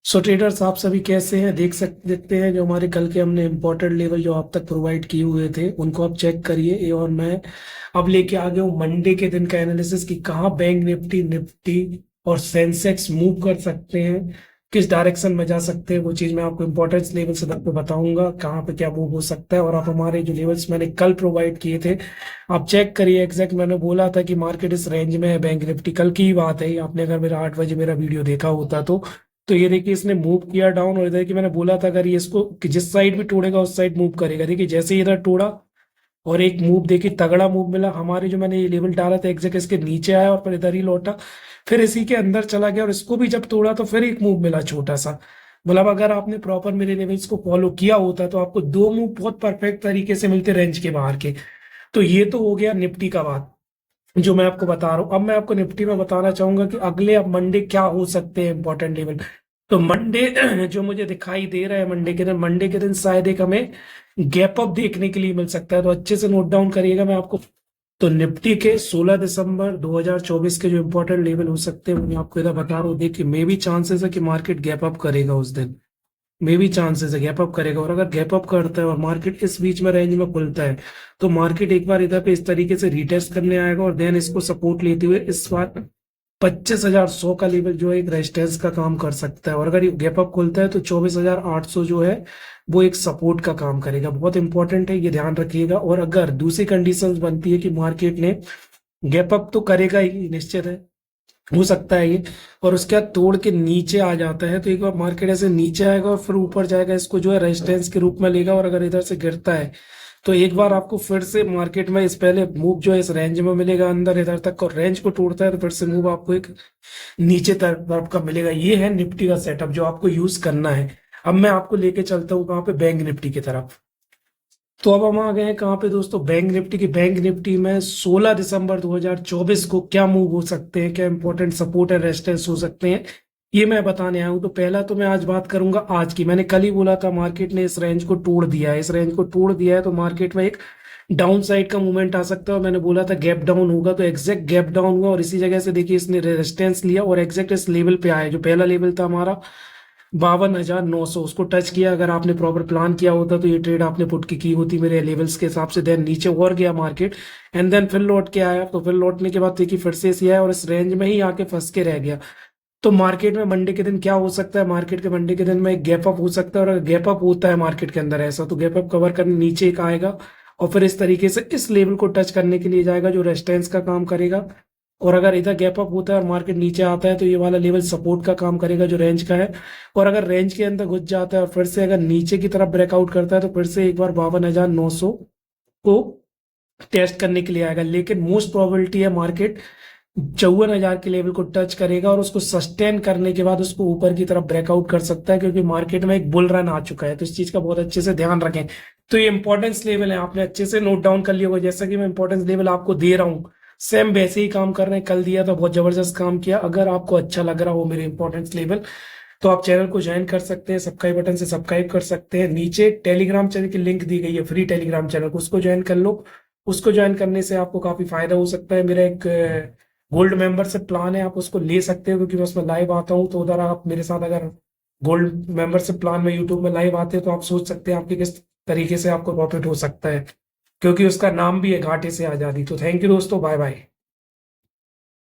सो traders, आप सभी कैसे हैं? देखते हैं जो हमारे कल के हमने इंपॉर्टेंट लेवल जो आप तक प्रोवाइड किए हुए थे उनको आप चेक करिए। और मैं अब लेके आ गया हूँ मंडे के दिन का एनालिसिस कि कहाँ बैंक निफ्टी निफ्टी और सेंसेक्स मूव कर सकते हैं, किस डायरेक्शन में जा सकते हैं। वो चीज मैं आपको इंपॉर्टेंस लेवल से आपको बताऊंगा कहाँ पे क्या मूव हो सकता है। और आप हमारे जो लेवल्स मैंने कल प्रोवाइड किए थे आप चेक करिए। एग्जैक्ट मैंने बोला था कि मार्केट इस रेंज में है, बैंक निफ्टी कल की ही बात है। आपने अगर मेरा 8 बजे मेरा वीडियो देखा होता तो ये देखिए इसने मूव किया डाउन। और इधर की मैंने बोला था अगर ये इसको कि जिस साइड भी तोड़ेगा उस साइड मूव करेगा। देखिए जैसे ही इधर तोड़ा और एक मूव देखिए तगड़ा मूव मिला हमारे, जो मैंने ये लेवल डाला था एग्जैक्ट इसके नीचे आया और फिर इधर ही लौटा, फिर इसी के अंदर चला गया और इसको भी जब तोड़ा तो फिर एक मूव मिला छोटा सा। मतलब अगर आपने प्रॉपर मेरे लेवल्स को फॉलो किया होता तो आपको दो मूव बहुत परफेक्ट तरीके से मिलते रेंज के बाहर के। तो ये तो हो गया निफ्टी का बात जो मैं आपको बता रहा हूँ। अब मैं आपको निफ्टी में बताना चाहूंगा कि अगले अब मंडे क्या हो सकते हैं इंपॉर्टेंट लेवल। तो मंडे जो मुझे दिखाई दे रहा है मंडे के दिन शायद एक हमें गैप अप देखने के लिए मिल सकता है। तो अच्छे से नोट डाउन करिएगा मैं आपको। तो निफ्टी के 16 दिसंबर 2024 के जो इंपॉर्टेंट लेवल हो सकते हैं वो मैं आपको इधर बता रहा हूँ। देखिए मे भी चांसेस है कि मार्केट गैप अप करेगा उस दिन, मे भी चांसेस है गैप अप करेगा। और अगर गैप अप करता है और मार्केट इस बीच में रेंज में खुलता है तो मार्केट एक बार इधर पे इस तरीके से रिटेस्ट करने आएगा और देन इसको सपोर्ट लेते हुए इस बार 25,100 का लेवल जो है एक रेजिस्टेंस का काम कर सकता है। और अगर ये गैप अप खुलता है तो 24,800 जो है वो एक सपोर्ट का काम करेगा। बहुत इंपॉर्टेंट है, ये ध्यान रखिएगा। और अगर दूसरी कंडीशंस बनती है कि मार्केट ने गैप अप तो करेगा ही निश्चित है, हो सकता है ये, और उसके बाद तोड़ के नीचे आ जाता है तो एक बार मार्केट ऐसे नीचे आएगा और फिर ऊपर जाएगा, इसको जो है रेजिस्टेंस के रूप में लेगा। और अगर इधर से गिरता है तो एक बार आपको फिर से मार्केट में इस पहले मूव जो है इस रेंज में मिलेगा अंदर इधर तक, और रेंज को तोड़ता है तो फिर से मूव आपको एक नीचे तरफ का मिलेगा। ये है निफ्टी का सेटअप जो आपको यूज करना है। अब मैं आपको लेके चलता हूँ कहाँ पे, बैंक निफ्टी की तरफ। तो अब हम आ गए हैं कहाँ पे दोस्तों, बैंक निफ्टी की। बैंक निफ्टी में 16 दिसंबर 2024 को क्या मूव हो सकते हैं, क्या इंपॉर्टेंट सपोर्ट एंड रेजिस्टेंस हो सकते हैं, ये मैं बताने आया हूँ। तो पहला तो मैं आज बात करूंगा आज की। मैंने कल ही बोला था मार्केट ने इस रेंज को तोड़ दिया है, इस रेंज को तोड़ दिया है तो मार्केट में एक डाउन साइड का मूवमेंट आ सकता है। और मैंने बोला था गैप डाउन होगा, तो एग्जैक्ट गैप डाउन हुआ और इसी जगह से देखिए इसने रेजिस्टेंस लिया और एग्जैक्ट इस लेवल पे आया। जो पहला लेवल था हमारा 52,900, उसको टच किया। अगर आपने प्रॉपर प्लान किया होता तो ये ट्रेड आपने पुट की होती मेरे लेवल्स के हिसाब से। देन नीचे और गया मार्केट एंड देन फिर लौट के आया। तो फिर लौटने के बाद देखिए फिर से ऐसे आया और इस रेंज में ही आके फंस के रह गया। तो मार्केट में मंडे के दिन क्या हो सकता है, मार्केट के मंडे के दिन में एक गैप अप हो सकता है। और अगर गैप अप होता है मार्केट के अंदर ऐसा तो गैप अप कवर करने नीचे एक आएगा और फिर इस तरीके से इस लेवल को टच करने के लिए जाएगा जो रेजिस्टेंस का काम करेगा। और अगर इधर गैप अप होता है और मार्केट नीचे आता है तो ये वाला लेवल सपोर्ट का काम करेगा जो रेंज का है। और अगर रेंज के अंदर घुस जाता है और फिर से अगर नीचे की तरफ ब्रेकआउट करता है तो फिर से एक बार 52,900 को टेस्ट करने के लिए आएगा। लेकिन मोस्ट प्रोबेबिलिटी है मार्केट 54,000 के लेवल को टच करेगा और उसको सस्टेन करने के बाद उसको ऊपर की तरफ ब्रेकआउट कर सकता है, क्योंकि मार्केट में एक बुल रन आ चुका है। तो इस चीज का बहुत अच्छे से ध्यान रखें। तो ये इंपॉर्टेंस लेवल है, आपने अच्छे से नोट डाउन कर लिया होगा। जैसा कि मैं इंपॉर्टेंस लेवल आपको दे रहा हूँ सेम वैसे ही काम कर रहे हैं। कल दिया था, बहुत जबरदस्त काम किया। अगर आपको अच्छा लग रहा हो मेरे इंपॉर्टेंस लेवल तो आप चैनल को ज्वाइन कर सकते हैं, सब्सक्राइब बटन से सब्सक्राइब कर सकते हैं। नीचे टेलीग्राम चैनल की लिंक दी गई है, फ्री टेलीग्राम चैनल को, उसको ज्वाइन कर लो। उसको ज्वाइन करने से आपको काफी फायदा हो सकता है। मेरा एक गोल्ड मेंबरशिप प्लान है, आप उसको ले सकते हो क्योंकि मैं उसमें लाइव आता हूँ। तो उधर आप मेरे साथ अगर गोल्ड मेंबरशिप प्लान में यूट्यूब में लाइव आते हैं तो आप सोच सकते हैं आपके किस तरीके से आपको प्रॉफिट हो सकता है, क्योंकि उसका नाम भी है घाटे से आजादी। तो थैंक यू दोस्तों, बाय बाय।